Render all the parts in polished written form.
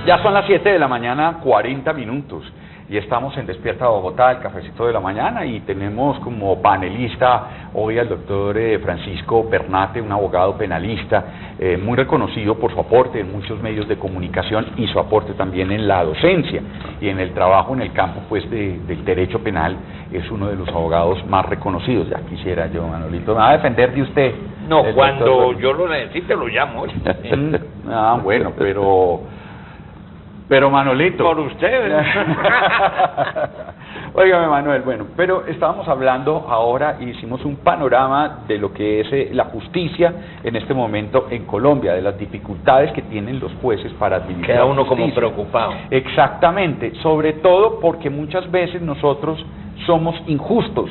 Ya son las 7 de la mañana, 40 minutos, y estamos en Despierta Bogotá, el cafecito de la mañana, y tenemos como panelista hoy al doctor Francisco Pernate, un abogado penalista, muy reconocido por su aporte en muchos medios de comunicación y su aporte también en la docencia y en el trabajo en el campo pues del derecho penal. Es uno de los abogados más reconocidos. Ya quisiera yo, Manolito, me va a defender de usted. No, cuando yo lo necesite lo llamo. Ah, bueno, pero Manolito. Por ustedes. Óigame, Manuel, bueno, pero estábamos hablando ahora y hicimos un panorama de lo que es la justicia en este momento en Colombia, de las dificultades que tienen los jueces para administrar. Queda uno como preocupado. Exactamente, sobre todo porque muchas veces nosotros somos injustos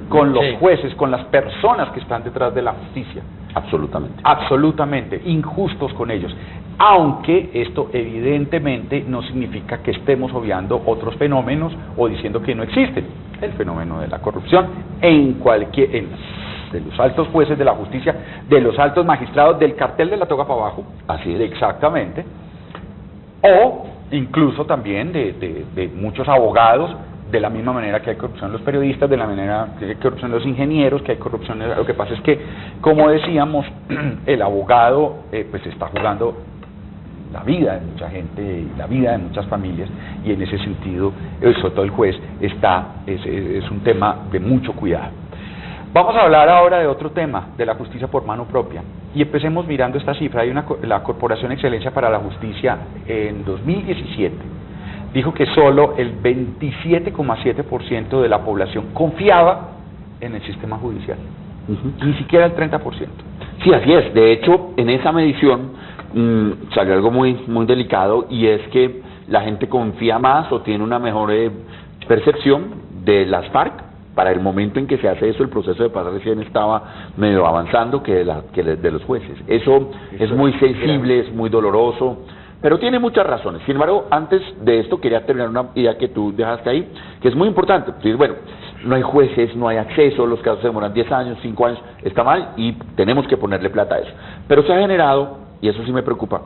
con los jueces, con las personas que están detrás de la justicia. Absolutamente. Absolutamente, injustos con ellos. Aunque esto evidentemente no significa que estemos obviando otros fenómenos o diciendo que no existen. El fenómeno de la corrupción de los altos jueces de la justicia, de los altos magistrados, del cartel de la toga para abajo. Así es. Exactamente. O incluso también de muchos abogados, de la misma manera que hay corrupción en los periodistas, de la manera que hay corrupción en los ingenieros, que hay corrupción. Lo que pasa es que, como decíamos, el abogado pues está jugando la vida de mucha gente y la vida de muchas familias, y en ese sentido, sobre todo el juez, es un tema de mucho cuidado. Vamos a hablar ahora de otro tema, de la justicia por mano propia, y empecemos mirando esta cifra. La Corporación Excelencia para la Justicia en 2017 dijo que solo el 27,7% de la población confiaba en el sistema judicial, ni siquiera el 30%. Sí, así es. De hecho, en esa medición salió algo muy delicado, y es que la gente confía más o tiene una mejor percepción de las FARC. Para el momento en que se hace eso, el proceso de paz recién estaba medio avanzando que de los jueces. Eso es muy sensible, es muy doloroso, pero tiene muchas razones. Sin embargo, antes de esto quería terminar una idea que tú dejaste ahí, que es muy importante. Entonces, bueno, no hay jueces, no hay acceso, los casos se demoran 10 años, 5 años, está mal y tenemos que ponerle plata a eso. Pero se ha generado, y eso sí me preocupa,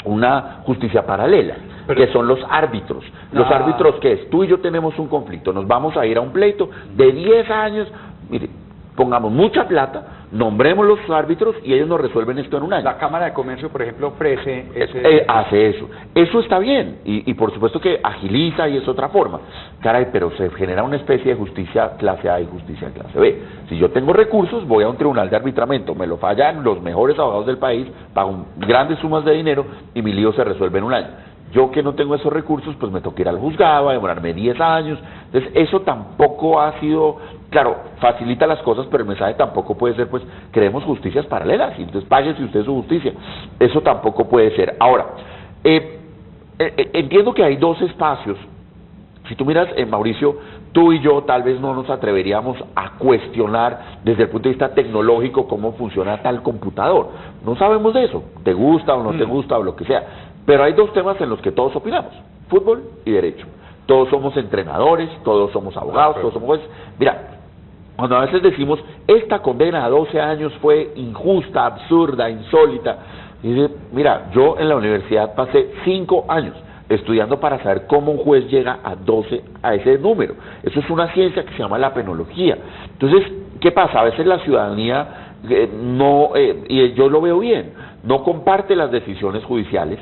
una justicia paralela, que son los árbitros. Los árbitros, ¿qué es? Tú y yo tenemos un conflicto, nos vamos a ir a un pleito de 10 años, mire, pongamos mucha plata, nombremos los árbitros y ellos nos resuelven esto en un año. La Cámara de Comercio, por ejemplo, ofrece hace eso. Eso está bien, y por supuesto que agiliza y es otra forma. Caray, pero se genera una especie de justicia clase A y justicia clase B. Si yo tengo recursos, voy a un tribunal de arbitramiento, me lo fallan los mejores abogados del país, pago grandes sumas de dinero y mi lío se resuelve en un año. Yo que no tengo esos recursos, pues me toca ir al juzgado, a demorarme 10 años. Entonces, eso tampoco ha sido, claro, facilita las cosas, pero el mensaje tampoco puede ser, pues, queremos justicias paralelas, y entonces páguese usted su justicia. Eso tampoco puede ser. Ahora, entiendo que hay dos espacios. Si tú miras, Mauricio, tú y yo tal vez no nos atreveríamos a cuestionar desde el punto de vista tecnológico cómo funciona tal computador. No sabemos de eso, te gusta o no te gusta o lo que sea. Pero hay dos temas en los que todos opinamos: fútbol y derecho. Todos somos entrenadores, todos somos abogados, todos somos jueces. Mira, cuando a veces decimos, esta condena a 12 años fue injusta, absurda, insólita, y dice, mira, yo en la universidad pasé 5 años estudiando para saber cómo un juez llega a ese número. Eso es una ciencia que se llama la penología. Entonces, ¿qué pasa? A veces la ciudadanía y yo lo veo bien, no comparte las decisiones judiciales,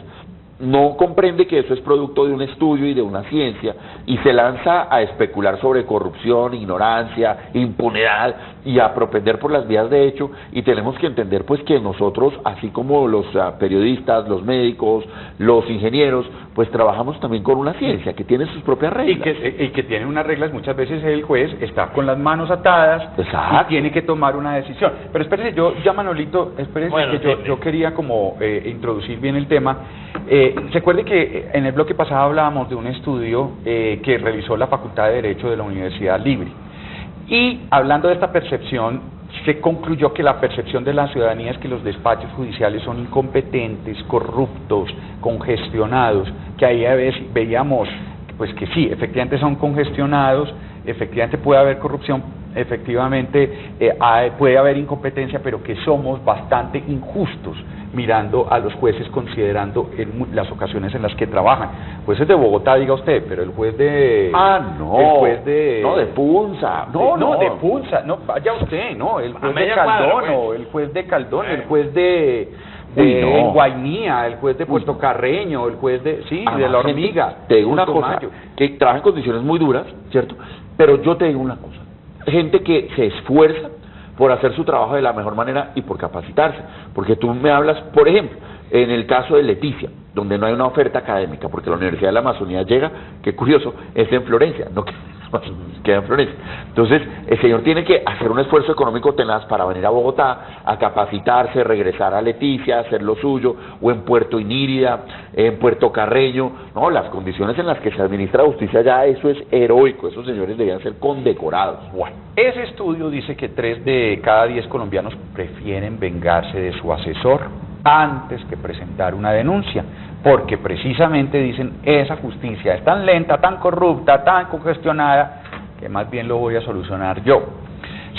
no comprende que eso es producto de un estudio y de una ciencia, y se lanza a especular sobre corrupción, ignorancia, impunidad, y a propender por las vías de hecho. Y tenemos que entender pues que nosotros, así como los periodistas, los médicos, los ingenieros, pues trabajamos también con una ciencia que tiene sus propias reglas. Y que tiene unas reglas. Muchas veces el juez está con las manos atadas. Exacto. Y tiene que tomar una decisión. Pero espérese, Manolito, espérese, bueno, que yo quería como introducir bien el tema. Se acuerde que en el bloque pasado hablábamos de un estudio que realizó la Facultad de Derecho de la Universidad Libre, y hablando de esta percepción, se concluyó que la percepción de la ciudadanía es que los despachos judiciales son incompetentes, corruptos, congestionados, que ahí a veces veíamos pues que sí, efectivamente son congestionados, efectivamente puede haber corrupción, efectivamente puede haber incompetencia, pero que somos bastante injustos mirando a los jueces, considerando las ocasiones en las que trabajan. Jueces de Bogotá, diga usted, pero el juez de... no, el juez de... no, de Punza. De Punza, no, vaya usted, no, el juez de media Caldón, cuadra, pues. el juez de Caldón, el juez de... Uy, no. Guainía, el juez de Puerto Carreño, el juez de... Sí, de La Hormiga. Te digo una Punto cosa, Mayo. que trabaja en condiciones muy duras, ¿cierto? Pero yo te digo una cosa, gente que se esfuerza por hacer su trabajo de la mejor manera y por capacitarse, porque tú me hablas, por ejemplo, en el caso de Leticia, donde no hay una oferta académica, porque la Universidad de la Amazonía llega, qué curioso, es en Florencia, no queda en Florencia. Entonces, el señor tiene que hacer un esfuerzo económico tenaz para venir a Bogotá, a capacitarse, regresar a Leticia, hacer lo suyo, o en Puerto Inírida, en Puerto Carreño. No, las condiciones en las que se administra justicia ya, eso es heroico, esos señores deberían ser condecorados. Bueno, ese estudio dice que 3 de cada 10 colombianos prefieren vengarse de su asesor antes que presentar una denuncia, porque precisamente dicen, esa justicia es tan lenta, tan corrupta, tan congestionada, que más bien lo voy a solucionar yo.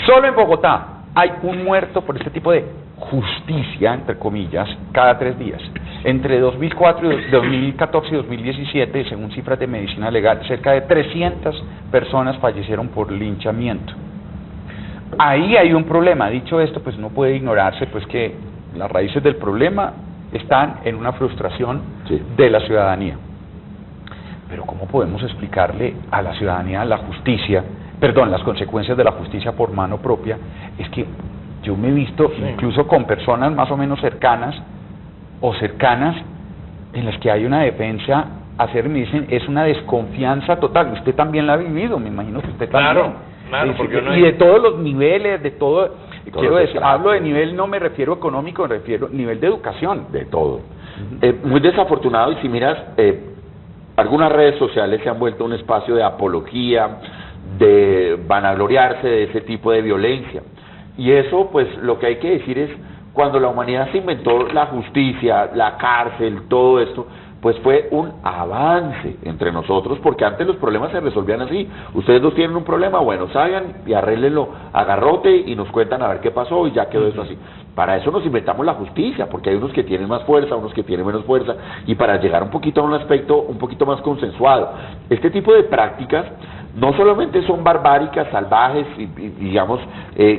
Solo en Bogotá hay un muerto por este tipo de justicia, entre comillas, cada 3 días. Entre 2014 y 2017, según cifras de medicina legal, cerca de 300 personas fallecieron por linchamiento. Ahí hay un problema. Dicho esto, pues no puede ignorarse pues que las raíces del problema están en una frustración de la ciudadanía. Pero ¿cómo podemos explicarle a la ciudadanía las consecuencias de la justicia por mano propia? Es que yo me he visto incluso con personas más o menos cercanas en las que hay una defensa me dicen, es una desconfianza total. Usted también la ha vivido, me imagino que usted también. Claro, porque y de todos los niveles, de todo, quiero decir, hablo de nivel, no me refiero económico, me refiero nivel de educación. De todo. Muy desafortunado, y si miras, algunas redes sociales se han vuelto un espacio de apología, de vanagloriarse de ese tipo de violencia. Y eso, pues, lo que hay que decir es, cuando la humanidad se inventó la justicia, la cárcel, todo esto, pues fue un avance entre nosotros, porque antes los problemas se resolvían así. Ustedes dos tienen un problema, bueno, salgan y arréglenlo a garrote y nos cuentan a ver qué pasó y ya quedó eso así. Para eso nos inventamos la justicia, porque hay unos que tienen más fuerza, unos que tienen menos fuerza, y para llegar un poquito a un aspecto un poquito más consensuado. Este tipo de prácticas no solamente son barbáricas, salvajes y digamos,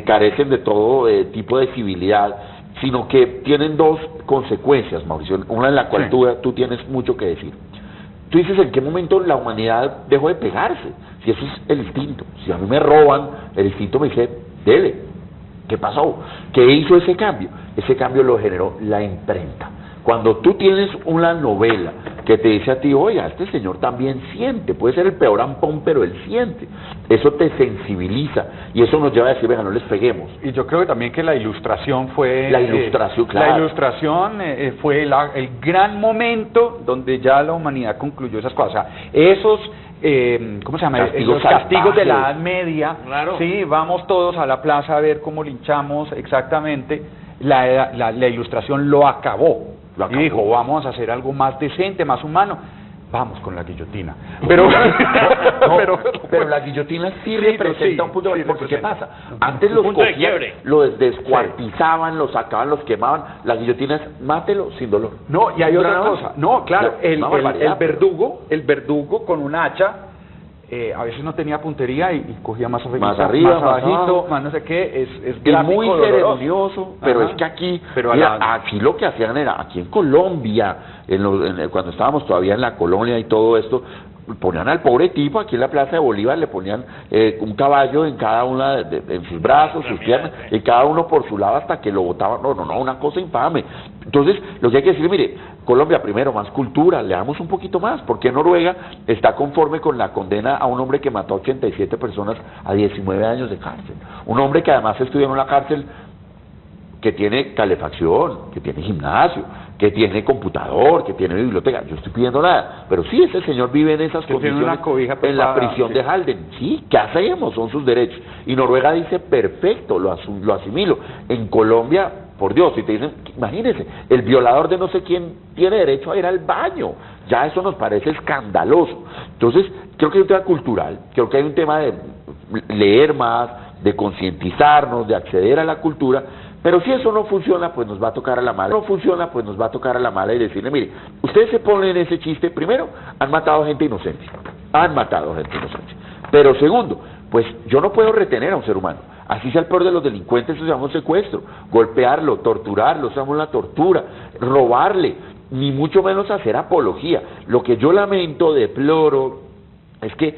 carecen de todo tipo de civilidad, sino que tienen 2 consecuencias, Mauricio, una en la cual tú tienes mucho que decir. Tú dices, ¿en qué momento la humanidad dejó de pegarse? Si eso es el instinto. Si a mí me roban, el instinto me dice, dele. ¿Qué pasó? ¿Qué hizo ese cambio? Ese cambio lo generó la imprenta. Cuando tú tienes una novela que te dice a ti, oye, este señor también siente, puede ser el peor ampón, pero él siente. Eso te sensibiliza y eso nos lleva a decir, venga, no les peguemos. Y yo creo que también que la ilustración fue... La ilustración, claro. La ilustración fue el gran momento donde ya la humanidad concluyó esas cosas. O sea, esos... ¿cómo se llama? Castigos Los castigos de la salvajes. Edad Media. Claro. Sí, vamos todos a la plaza a ver cómo linchamos exactamente. La ilustración lo acabó. Y dijo, vamos a hacer algo más decente, más humano. Vamos con la guillotina. Pero pero la guillotina sí representa un punto, porque ¿qué pasa? Antes los punto de cogían, quiebre. los descuartizaban, los sacaban, los quemaban. La guillotina es mátelo sin dolor. No, y hay otra cosa. No, claro, el barbaridad, verdugo con un hacha, a veces no tenía puntería y cogía más arriba, más arriba, más abajito, abajo. más no sé qué, es Es gráfico, muy doloroso. ceremonioso, pero Ajá. es que aquí, Pero mira, aquí lo que hacían era, aquí en Colombia, cuando estábamos todavía en la colonia y todo esto, ponían al pobre tipo aquí en la Plaza de Bolívar, le ponían un caballo en cada una en sus brazos, sus piernas, y cada uno por su lado hasta que lo botaban. No, una cosa infame. Entonces, lo que hay que decir, mire, Colombia primero, más cultura, le damos un poquito más. ¿Por qué Noruega está conforme con la condena a un hombre que mató a 87 personas a 19 años de cárcel? Un hombre que además estudió en una cárcel que tiene calefacción, que tiene gimnasio, que tiene computador, que tiene biblioteca. Yo estoy pidiendo nada, pero sí, ese señor vive en esas condiciones, una cobija en la preparada, prisión sí. de Halden. Sí, ¿qué hacemos? Son sus derechos. Y Noruega dice, perfecto, lo asimilo. En Colombia, por Dios, si te dicen, imagínense, el violador de no sé quién tiene derecho a ir al baño. Ya eso nos parece escandaloso. Entonces, creo que hay un tema cultural, creo que hay un tema de leer más, de concientizarnos, de acceder a la cultura. Pero si eso no funciona, pues nos va a tocar a la mala. No funciona, pues nos va a tocar a la mala y decirle, mire, ustedes se ponen ese chiste, primero, han matado gente inocente. Han matado gente inocente. Pero segundo, pues yo no puedo retener a un ser humano. Así sea el peor de los delincuentes, eso se llama un secuestro. Golpearlo, torturarlo, eso se llama una tortura. Robarle, ni mucho menos hacer apología. Lo que yo lamento, deploro, es que,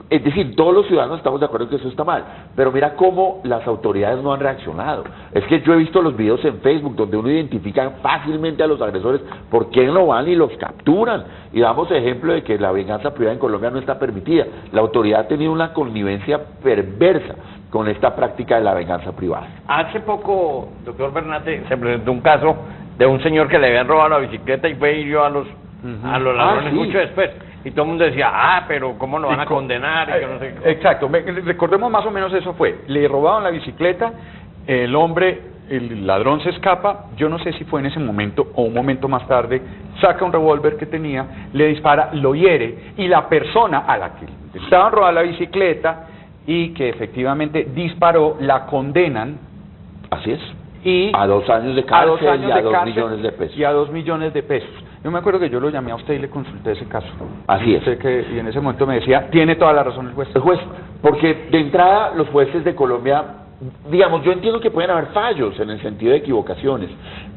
es decir, todos los ciudadanos estamos de acuerdo en que eso está mal, pero mira cómo las autoridades no han reaccionado. Es que yo he visto los videos en Facebook donde uno identifica fácilmente a los agresores, ¿por qué no van y los capturan? Y damos ejemplo de que la venganza privada en Colombia no está permitida. La autoridad ha tenido una connivencia perversa con esta práctica de la venganza privada. Hace poco, doctor Bernate, se presentó un caso de un señor que le habían robado la bicicleta y fue y hirió a los ladrones sí. mucho después. Y todo el mundo decía, pero ¿cómo lo van a condenar? Y que no sé qué. Exacto, recordemos más o menos eso fue. Le robaron la bicicleta, el hombre, el ladrón se escapa, yo no sé si fue en ese momento o un momento más tarde, saca un revólver que tenía, le dispara, lo hiere, y la persona a la que le estaban robando la bicicleta y que efectivamente disparó, la condenan. Así es. Y a 2 años de cárcel y a 2 millones de pesos. Y a 2 millones de pesos. Yo me acuerdo que yo lo llamé a usted y le consulté ese caso. Así es. Y en ese momento me decía, tiene toda la razón el juez. El juez, porque de entrada los jueces de Colombia, digamos, yo entiendo que pueden haber fallos en el sentido de equivocaciones,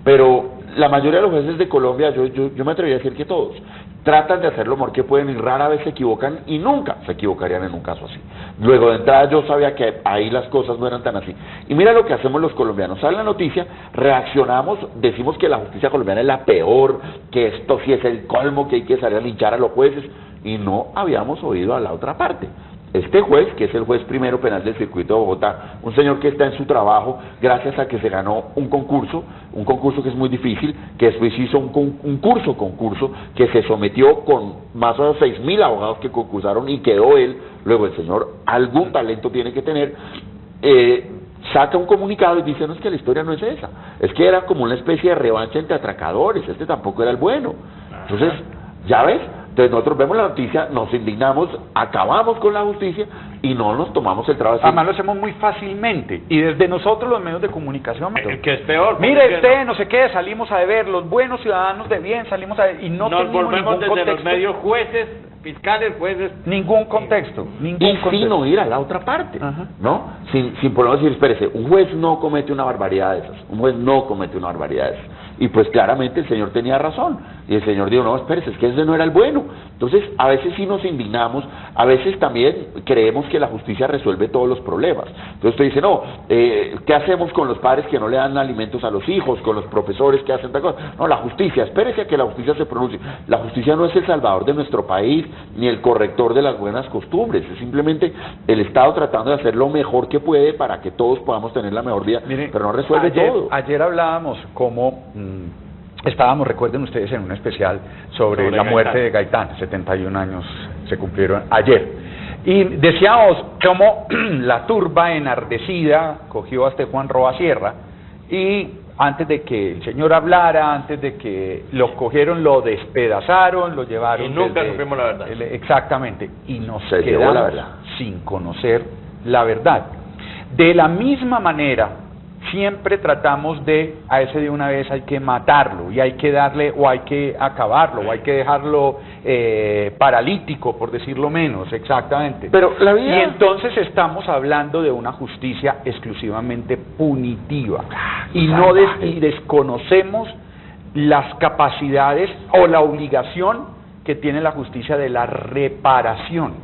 pero la mayoría de los jueces de Colombia, yo me atrevería a decir que todos, tratan de hacer lo mejor que pueden y rara vez se equivocan y nunca se equivocarían en un caso así. Luego de entrada yo sabía que ahí las cosas no eran tan así. Y mira lo que hacemos los colombianos, sale la noticia, reaccionamos, decimos que la justicia colombiana es la peor, que esto sí es el colmo, que hay que salir a linchar a los jueces, y no habíamos oído a la otra parte. Este juez, que es el juez primero penal del circuito de Bogotá, un señor que está en su trabajo gracias a que se ganó un concurso que es muy difícil, que después hizo un concurso, que se sometió con más o menos 6.000 abogados que concursaron y quedó él. Luego el señor algún talento tiene que tener, saca un comunicado y dice, no, es que la historia no es esa, es que era como una especie de revancha entre atracadores, este tampoco era el bueno. Entonces, ¿ya ves? Entonces nosotros vemos la noticia, nos indignamos, acabamos con la justicia y no nos tomamos el trabajo. Además lo hacemos muy fácilmente y desde nosotros los medios de comunicación. El que es peor. Mire usted, no sé qué, salimos a deber, los buenos ciudadanos de bien, salimos a deber, y no nos tenemos volvemos ningún desde contexto. los medios jueces, fiscales, jueces. Ningún contexto, ningún Y contexto. sin oír a la otra parte, Ajá. ¿no? Sin por lo menos decir, espérese, un juez no comete una barbaridad de esas, un juez no comete una barbaridad de esas. Y pues claramente el señor tenía razón, y el señor dijo, no, espérese, es que ese no era el bueno. Entonces, a veces sí nos indignamos, a veces también creemos que la justicia resuelve todos los problemas. Entonces usted dice, no, ¿qué hacemos con los padres que no le dan alimentos a los hijos, con los profesores que hacen tal cosa? No, la justicia, espérese a que la justicia se pronuncie. La justicia no es el salvador de nuestro país, ni el corrector de las buenas costumbres, es simplemente el Estado tratando de hacer lo mejor que puede para que todos podamos tener la mejor vida, Mire, pero no resuelve todo. Ayer hablábamos como estábamos, recuerden ustedes, en un especial sobre la muerte de Gaitán, 71 años se cumplieron ayer. Y decíamos cómo la turba enardecida cogió a este Juan Roa Sierra y antes de que el señor hablara, antes de que lo cogieron, lo despedazaron, lo llevaron. Y nunca supimos la verdad. Exactamente. Y nos Se llevó la quedamos verdad. sin conocer la verdad. De la misma manera, siempre tratamos a ese de una vez hay que matarlo, y hay que darle, o hay que acabarlo, o hay que dejarlo paralítico, por decirlo menos, exactamente. Pero la vida... Y entonces estamos hablando de una justicia exclusivamente punitiva, y y desconocemos las capacidades o la obligación que tiene la justicia de la reparación.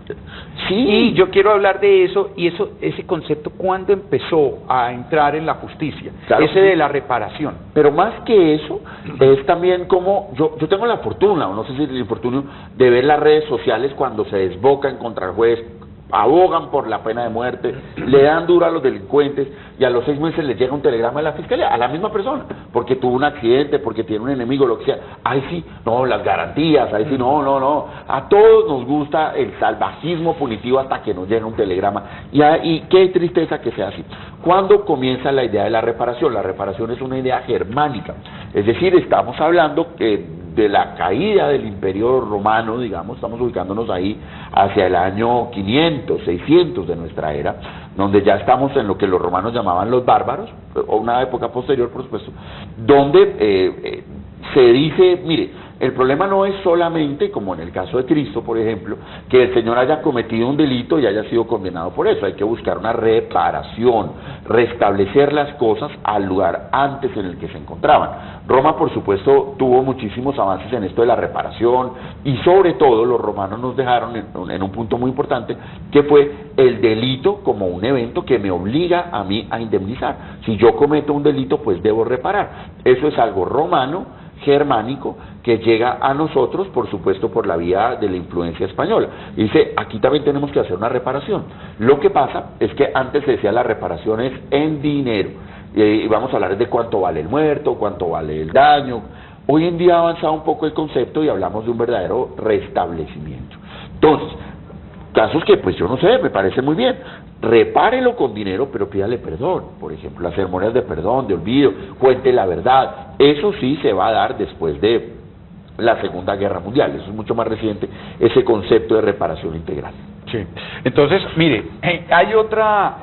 Sí. Y yo quiero hablar de eso, y ese concepto, ¿cuándo empezó a entrar en la justicia? Claro, ese de la reparación. Pero más que eso, es también como, yo tengo la fortuna, o no sé si el infortunio, de ver las redes sociales cuando se desbocan contra el juez, abogan por la pena de muerte, le dan duro a los delincuentes, y a los 6 meses les llega un telegrama de la fiscalía, a la misma persona, porque tuvo un accidente, porque tiene un enemigo, lo que sea. Ahí sí, no, las garantías, ahí sí, no. A todos nos gusta el salvajismo punitivo hasta que nos llega un telegrama. Y qué tristeza que sea así. ¿Cuándo comienza la idea de la reparación? La reparación es una idea germánica, es decir, estamos hablando de la caída del Imperio Romano, digamos, estamos ubicándonos ahí hacia el año 500, 600 de nuestra era, donde ya estamos en lo que los romanos llamaban los bárbaros, o una época posterior, por supuesto, donde se dice, mire, el problema no es solamente, como en el caso de Cristo, por ejemplo, que el Señor haya cometido un delito y haya sido condenado por eso. Hay que buscar una reparación, restablecer las cosas al lugar antes en el que se encontraban. Roma, por supuesto, tuvo muchísimos avances en esto de la reparación, y sobre todo los romanos nos dejaron en un punto muy importante, que fue el delito como un evento que me obliga a mí a indemnizar. Si yo cometo un delito, pues debo reparar. Eso es algo romano, germánico, que llega a nosotros, por supuesto, por la vía de la influencia española. Y dice, aquí también tenemos que hacer una reparación. Lo que pasa es que antes se decía la reparación es en dinero, y vamos a hablar de cuánto vale el muerto, cuánto vale el daño. Hoy en día ha avanzado un poco el concepto y hablamos de un verdadero restablecimiento. Entonces, casos que, pues yo no sé, me parece muy bien. Repárelo con dinero, pero pídale perdón. Por ejemplo, las ceremonias de perdón, de olvido, cuente la verdad. Eso sí se va a dar después de la Segunda Guerra Mundial. Eso es mucho más reciente, ese concepto de reparación integral. Sí. Entonces, mire, hay otra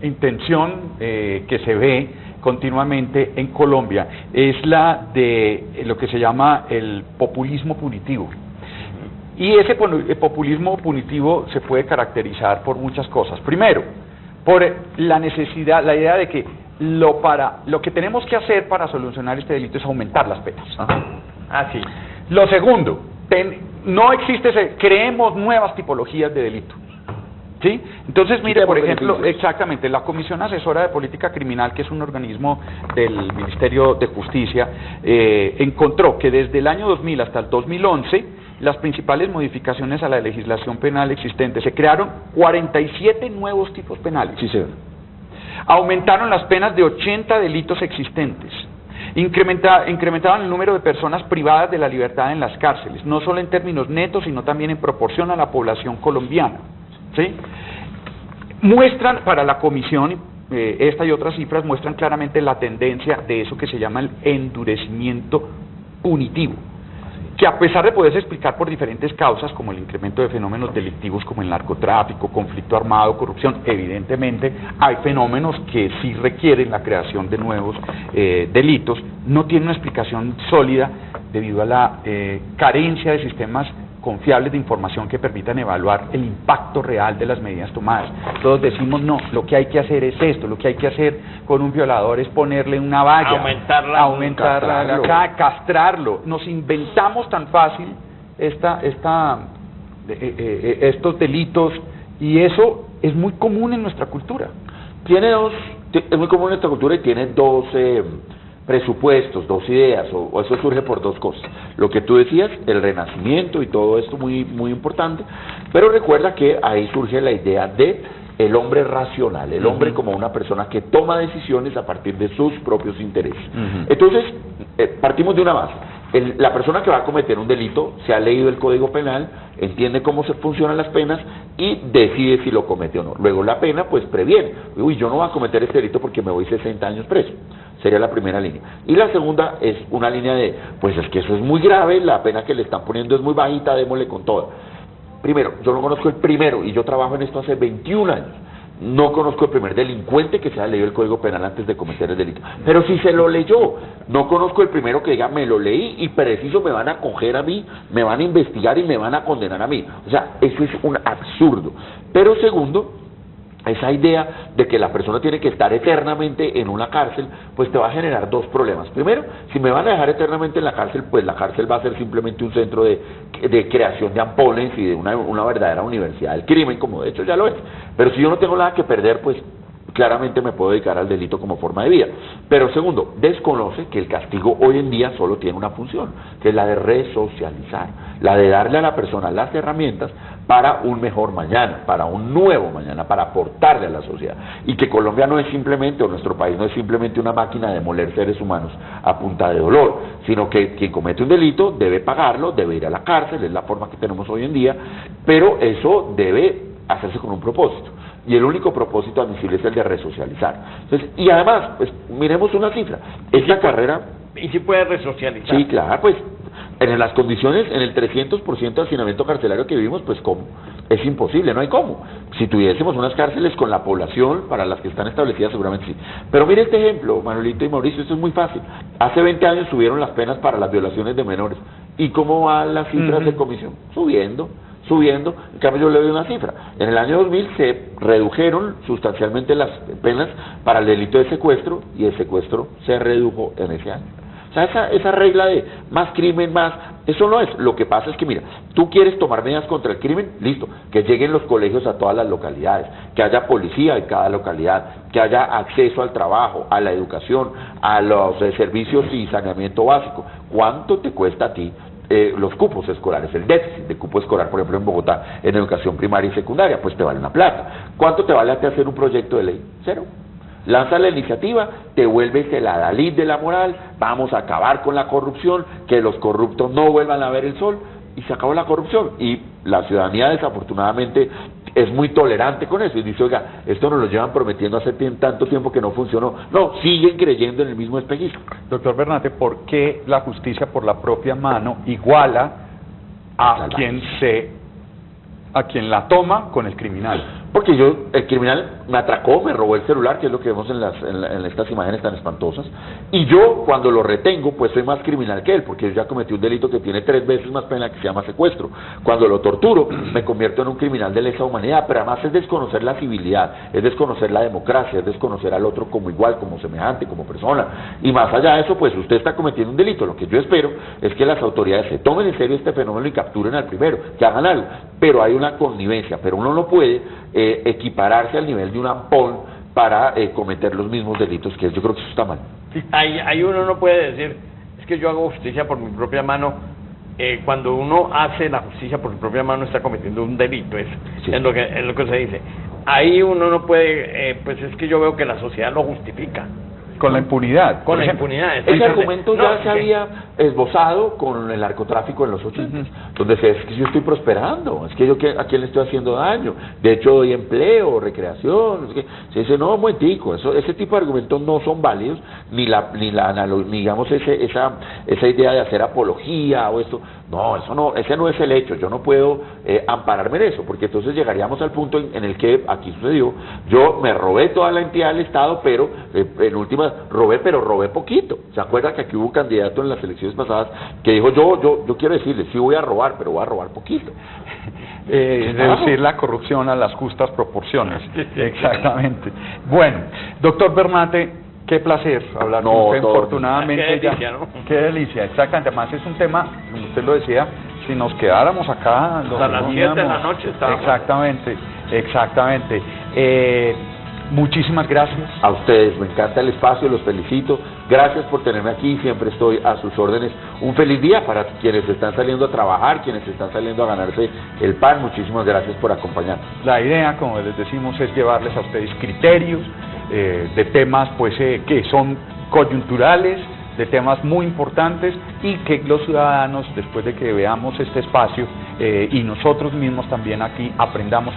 intención que se ve continuamente en Colombia, es la de lo que se llama el populismo punitivo. Y ese populismo punitivo se puede caracterizar por muchas cosas. Primero, por la necesidad, la idea de que lo que tenemos que hacer para solucionar este delito es aumentar las penas. Sí. Lo segundo, no existe creemos nuevas tipologías de delito. ¿Sí? Entonces, mire, por ejemplo, exactamente, la Comisión Asesora de Política Criminal, que es un organismo del Ministerio de Justicia, encontró que desde el año 2000 hasta el 2011, las principales modificaciones a la legislación penal existente, se crearon 47 nuevos tipos penales. Sí, señor. Aumentaron las penas de 80 delitos existentes. Incrementaban el número de personas privadas de la libertad en las cárceles, no solo en términos netos, sino también en proporción a la población colombiana. ¿Sí? Muestran para la comisión, esta y otras cifras muestran claramente la tendencia de eso que se llama el endurecimiento punitivo, que a pesar de poderse explicar por diferentes causas, como el incremento de fenómenos delictivos como el narcotráfico, conflicto armado, corrupción, evidentemente hay fenómenos que sí requieren la creación de nuevos delitos, no tiene una explicación sólida debido a la carencia de sistemas confiables de información que permitan evaluar el impacto real de las medidas tomadas. Todos decimos, no, lo que hay que hacer es esto, lo que hay que hacer con un violador es ponerle una valla, castrarlo. Nos inventamos tan fácil estos delitos, y eso es muy común en nuestra cultura. Es muy común en nuestra cultura y tiene dos presupuestos, dos ideas, o eso surge por dos cosas. Lo que tú decías, el renacimiento y todo esto muy, muy importante, pero recuerda que ahí surge la idea de el hombre racional, el hombre como una persona que toma decisiones a partir de sus propios intereses. Entonces, partimos de una base. La persona que va a cometer un delito se ha leído el Código Penal, entiende cómo se funcionan las penas y decide si lo comete o no. Luego la pena pues previene. Uy, yo no voy a cometer este delito porque me voy 60 años preso. Sería la primera línea. Y la segunda es una línea de, pues es que eso es muy grave, la pena que le están poniendo es muy bajita, démosle con toda. Primero, yo no conozco el primero, y yo trabajo en esto hace 21 años. No conozco el primer delincuente que se haya leído el Código Penal antes de cometer el delito. Pero si se lo leyó, no conozco el primero que diga, me lo leí y preciso me van a coger a mí, me van a investigar y me van a condenar a mí. O sea, eso es un absurdo. Pero segundo, esa idea de que la persona tiene que estar eternamente en una cárcel, pues te va a generar dos problemas. Primero, si me van a dejar eternamente en la cárcel, pues la cárcel va a ser simplemente un centro de creación de ampones y de una verdadera universidad del crimen, como de hecho ya lo es. Pero si yo no tengo nada que perder, pues claramente me puedo dedicar al delito como forma de vida. Pero segundo, desconoce que el castigo hoy en día solo tiene una función, que es la de resocializar, la de darle a la persona las herramientas para un mejor mañana, para un nuevo mañana, para aportarle a la sociedad. Y que Colombia no es simplemente, o nuestro país no es simplemente una máquina de moler seres humanos a punta de dolor, sino que quien comete un delito debe pagarlo, debe ir a la cárcel, es la forma que tenemos hoy en día, pero eso debe hacerse con un propósito. Y el único propósito admisible es el de resocializar. Entonces, y además, pues miremos una cifra. Esta carrera... ¿Y si puede resocializar? Sí, claro, pues En las condiciones, en el 300% de hacinamiento carcelario que vivimos, pues ¿cómo? Es imposible, no hay cómo. Si tuviésemos unas cárceles con la población para las que están establecidas, seguramente sí. Pero mire este ejemplo, Manuelito y Mauricio, esto es muy fácil. Hace 20 años subieron las penas para las violaciones de menores. ¿Y cómo van las cifras de comisión? Subiendo. En cambio yo le doy una cifra. En el año 2000 se redujeron sustancialmente las penas para el delito de secuestro y el secuestro se redujo en ese año. O sea, esa regla de más crimen, eso no es. Lo que pasa es que, mira, tú quieres tomar medidas contra el crimen, listo, que lleguen los colegios a todas las localidades, que haya policía en cada localidad, que haya acceso al trabajo, a la educación, a los servicios y saneamiento básico. ¿Cuánto te cuesta a ti los cupos escolares, el déficit de cupo escolar, por ejemplo, en Bogotá, en educación primaria y secundaria? Pues te vale una plata. ¿Cuánto te vale a ti hacer un proyecto de ley? Cero. Lanza la iniciativa, te vuelves el adalid de la moral, vamos a acabar con la corrupción, que los corruptos no vuelvan a ver el sol, y se acabó la corrupción. Y la ciudadanía, desafortunadamente, es muy tolerante con eso, y dice, oiga, esto nos lo llevan prometiendo hace tanto tiempo que no funcionó. No, siguen creyendo en el mismo espejismo. Doctor Bernate, ¿por qué la justicia por la propia mano iguala a quien la toma con el criminal? Porque el criminal me atracó, me robó el celular, que es lo que vemos en estas imágenes tan espantosas, y yo cuando lo retengo, pues soy más criminal que él, porque yo ya cometí un delito que tiene 3 veces más pena, que se llama secuestro. Cuando lo torturo, me convierto en un criminal de lesa humanidad, pero además es desconocer la civilidad, es desconocer la democracia, es desconocer al otro como igual, como semejante, como persona, y más allá de eso, pues usted está cometiendo un delito. Lo que yo espero es que las autoridades se tomen en serio este fenómeno y capturen al primero, que hagan algo, pero hay una connivencia, pero uno no puede equipararse al nivel de un ampón para cometer los mismos delitos que él. Yo creo que eso está mal. Ahí uno no puede decir, es que yo hago justicia por mi propia mano. Cuando uno hace la justicia por su propia mano está cometiendo un delito, es lo que se dice. Ahí uno no puede, pues es que yo veo que la sociedad lo justifica. Con la impunidad. Con la impunidad. Ese argumento ya se había esbozado con el narcotráfico en los 80, donde se dice, es que yo estoy prosperando, es que yo a quién le estoy haciendo daño, de hecho doy empleo, recreación, es que se dice, no, un momentico, ese tipo de argumentos no son válidos, ni digamos esa idea de hacer apología o esto, no, eso no, ese no es el hecho, yo no puedo ampararme en eso, porque entonces llegaríamos al punto en el que aquí sucedió, yo me robé toda la entidad del Estado, pero en última robé poquito. ¿Se acuerda que aquí hubo un candidato en las elecciones pasadas que dijo, yo quiero decirle, sí voy a robar, pero voy a robar poquito? Reducir la corrupción a las justas proporciones. Exactamente. Bueno, doctor Bernate, qué placer hablar con usted. Infortunadamente qué delicia, ¿no? Qué delicia, exactamente. Además es un tema, como usted lo decía, si nos quedáramos acá hasta las 7 de la noche estábamos. Exactamente. Muchísimas gracias. A ustedes, me encanta el espacio, los felicito. Gracias por tenerme aquí, siempre estoy a sus órdenes. Un feliz día para quienes están saliendo a trabajar, quienes están saliendo a ganarse el pan. Muchísimas gracias por acompañarnos. La idea, como les decimos, es llevarles a ustedes criterios de temas pues que son coyunturales, de temas muy importantes, y que los ciudadanos, después de que veamos este espacio y nosotros mismos también aquí aprendamos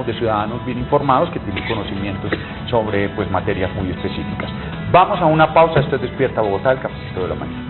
de ciudadanos bien informados que tienen conocimientos sobre pues materias muy específicas. Vamos a una pausa. Esto es Despierta Bogotá, el cafecito de la mañana.